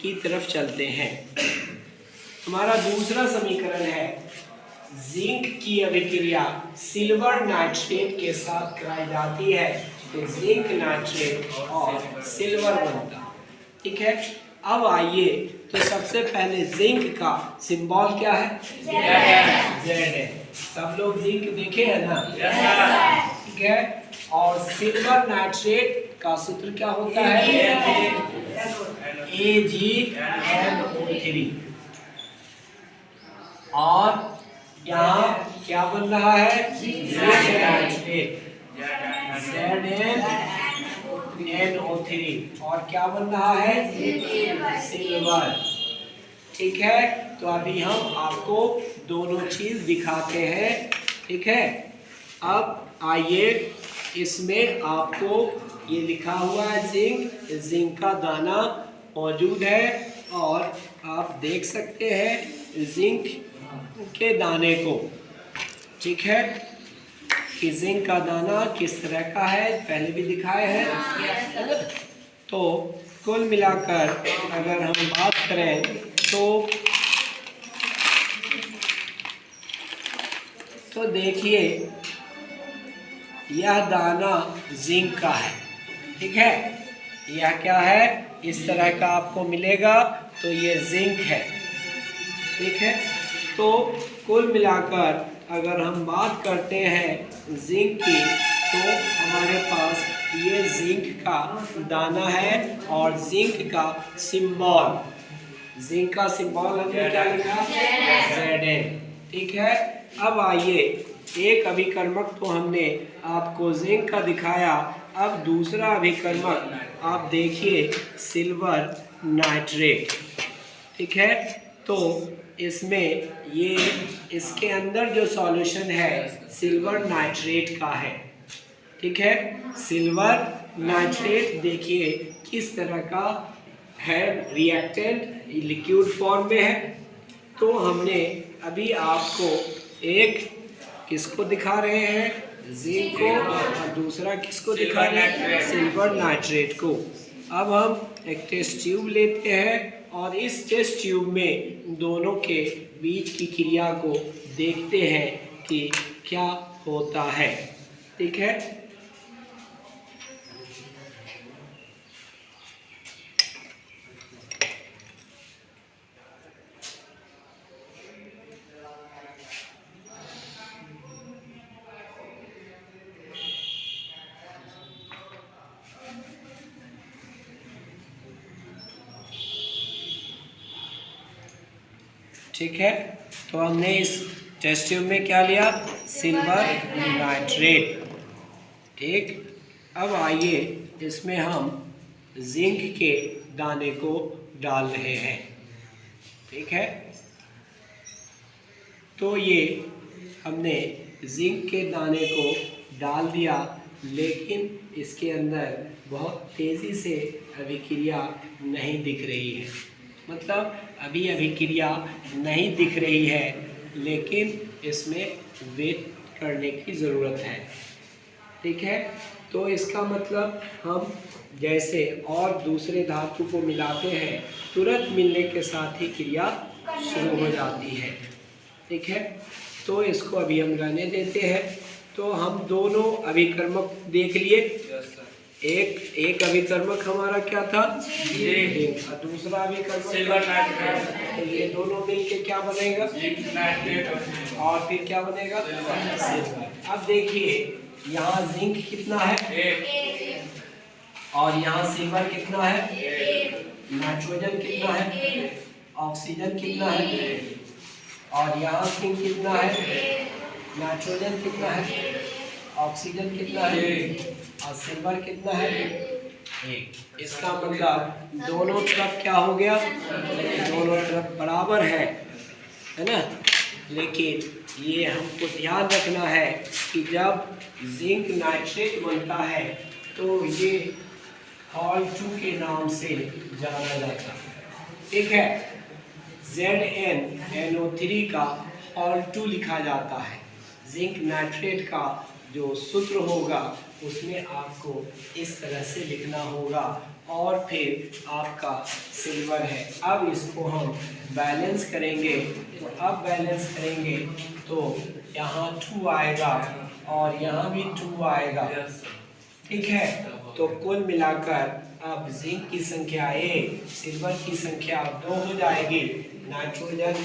की तरफ चलते हैं। हमारा दूसरा समीकरण है जिंक की अभिक्रिया सिल्वर नाइट्रेट के साथ कराई जाती है तो जिंक नाइट्रेट और सिल्वर बनता है। ठीक है, अब आइए तो सबसे पहले जिंक का सिंबल क्या है? Zn। सब लोग जिंक देखे हैं ना? ठीक है, और सिल्वर नाइट्रेट का सूत्र क्या होता है? AgNO3। और यहाँ क्या बन रहा है? Nitrate ZnNO3। और क्या बन रहा है? सिल्वर। ठीक है, तो अभी हम आपको दोनों चीज दिखाते हैं। ठीक है, अब आइए इसमें आपको ये लिखा हुआ है जिंक का दाना मौजूद है और आप देख सकते हैं जिंक के दाने को। ठीक है, कि जिंक का दाना किस तरह का है पहले भी दिखाए हैं। तो कुल मिलाकर अगर हम बात करें तो देखिए यह दाना जिंक का है। ठीक है, यह क्या है? इस तरह का आपको मिलेगा तो ये जिंक है। ठीक है, तो कुल मिलाकर अगर हम बात करते हैं जिंक की तो हमारे पास ये जिंक का दाना है और जिंक का सिंबल, जिंक का सिंबल हमने क्या लिखा? Zn। ठीक है, अब आइए एक अभिकर्मक तो हमने आपको जिंक का दिखाया, अब दूसरा अभिकर्मक आप देखिए सिल्वर नाइट्रेट। ठीक है, तो इसमें ये इसके अंदर जो सॉल्यूशन है सिल्वर नाइट्रेट का है। ठीक है, सिल्वर नाइट्रेट देखिए किस तरह का है, रिएक्टेंट लिक्विड फॉर्म में है। तो हमने अभी आपको एक किसको दिखा रहे हैं? जिंक को, और दूसरा किसको दिखा रहे हैं? सिल्वर नाइट्रेट को। अब हम एक टेस्ट ट्यूब लेते हैं और इस टेस्ट ट्यूब में दोनों के बीच की क्रिया को देखते हैं कि क्या होता है। ठीक है, ठीक है, तो हमने इस टेस्ट ट्यूब में क्या लिया? Silver nitrate. ठीक, अब आइए इसमें हम जिंक के दाने को डाल रहे हैं। ठीक है, तो ये हमने जिंक के दाने को डाल दिया, लेकिन इसके अंदर बहुत तेज़ी से अभिक्रिया नहीं दिख रही है। मतलब अभी अभिक्रिया नहीं दिख रही है, लेकिन इसमें वेट करने की ज़रूरत है। ठीक है, तो इसका मतलब हम जैसे और दूसरे धातु को मिलाते हैं तुरंत मिलने के साथ ही क्रिया शुरू हो जाती है। ठीक है, तो इसको अभी हम रहने देते हैं। तो हम दोनों अभिकर्मक देख लिए। एक अभिकर्मक हमारा क्या था? जिंक। और दूसरा अभिकर्मक सिल्वर नाइट्रेट। तो ये दोनों मिलके क्या बनेगा? और फिर क्या बनेगा? सिल्वर। अब देखिए यहाँ जिंक कितना है? और यहाँ सिल्वर कितना है? नाइट्रोजन कितना है? ऑक्सीजन कितना है? और यहाँ जिंक कितना है? नाइट्रोजन कितना है? ऑक्सीजन कितना है? और सिल्वर कितना है? एक। इसका मतलब दोनों तरफ क्या हो गया? दोनों तरफ बराबर है ना? लेकिन ये हमको ध्यान रखना है कि जब जिंक नाइट्रेट बनता है तो ये Hal2 के नाम से जाना जाता है। ठीक है, ZnNO3 का Hal2 लिखा जाता है। जिंक नाइट्रेट का जो सूत्र होगा उसमें आपको इस तरह से लिखना होगा और फिर आपका सिल्वर है। अब इसको हम बैलेंस करेंगे, तो अब बैलेंस करेंगे तो यहाँ 2 आएगा और यहाँ भी 2 आएगा, ठीक है। तो कुल मिलाकर अब जिंक की संख्या 1, सिल्वर की संख्या 2 हो जाएगी। नाइट्रोजन,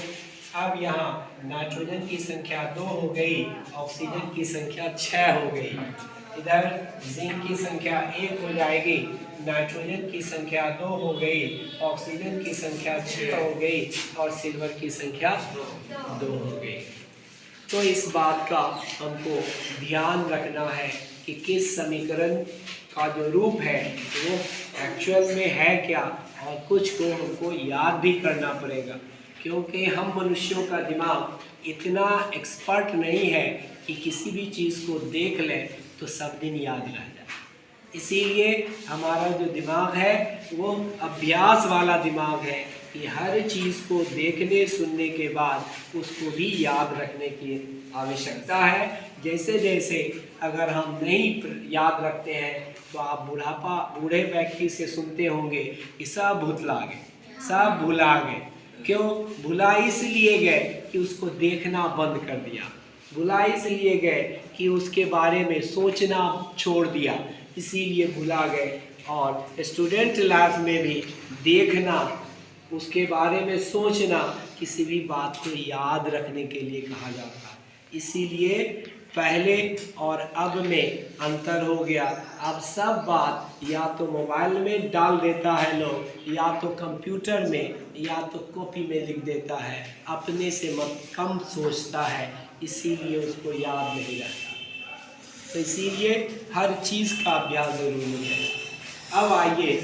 अब यहाँ नाइट्रोजन की संख्या 2 हो गई, ऑक्सीजन की संख्या 6 हो गई। इधर जिंक की संख्या 1 हो जाएगी, नाइट्रोजन की संख्या 2 हो गई, ऑक्सीजन की संख्या 6 हो गई और सिल्वर की संख्या 2 हो गई। तो इस बात का हमको ध्यान रखना है कि किस समीकरण का जो रूप है वो एक्चुअल में है क्या, और कुछ को हमको याद भी करना पड़ेगा, क्योंकि हम मनुष्यों का दिमाग इतना एक्सपर्ट नहीं है कि किसी भी चीज़ को देख लें तो सब दिन याद रह जाए। इसीलिए हमारा जो दिमाग है वो अभ्यास वाला दिमाग है कि हर चीज़ को देखने सुनने के बाद उसको भी याद रखने की आवश्यकता है। जैसे जैसे अगर हम नहीं याद रखते हैं तो आप बूढ़े व्यक्ति से सुनते होंगे कि सब भुतला गए, सब भुला गए। क्यों भुला? इसलिए गए कि उसको देखना बंद कर दिया, भुला इसलिए गए कि उसके बारे में सोचना छोड़ दिया, इसीलिए भुला गए। और स्टूडेंट लाइफ में भी देखना, उसके बारे में सोचना किसी भी बात को याद रखने के लिए कहा जाता है। इसीलिए पहले और अब में अंतर हो गया। अब सब बात या तो मोबाइल में डाल देता है लोग, या तो कंप्यूटर में, या तो कॉपी में लिख देता है, अपने से कम सोचता है, इसीलिए उसको याद नहीं रहता। तो इसीलिए हर चीज़ का अभ्यास ज़रूरी है। अब आइए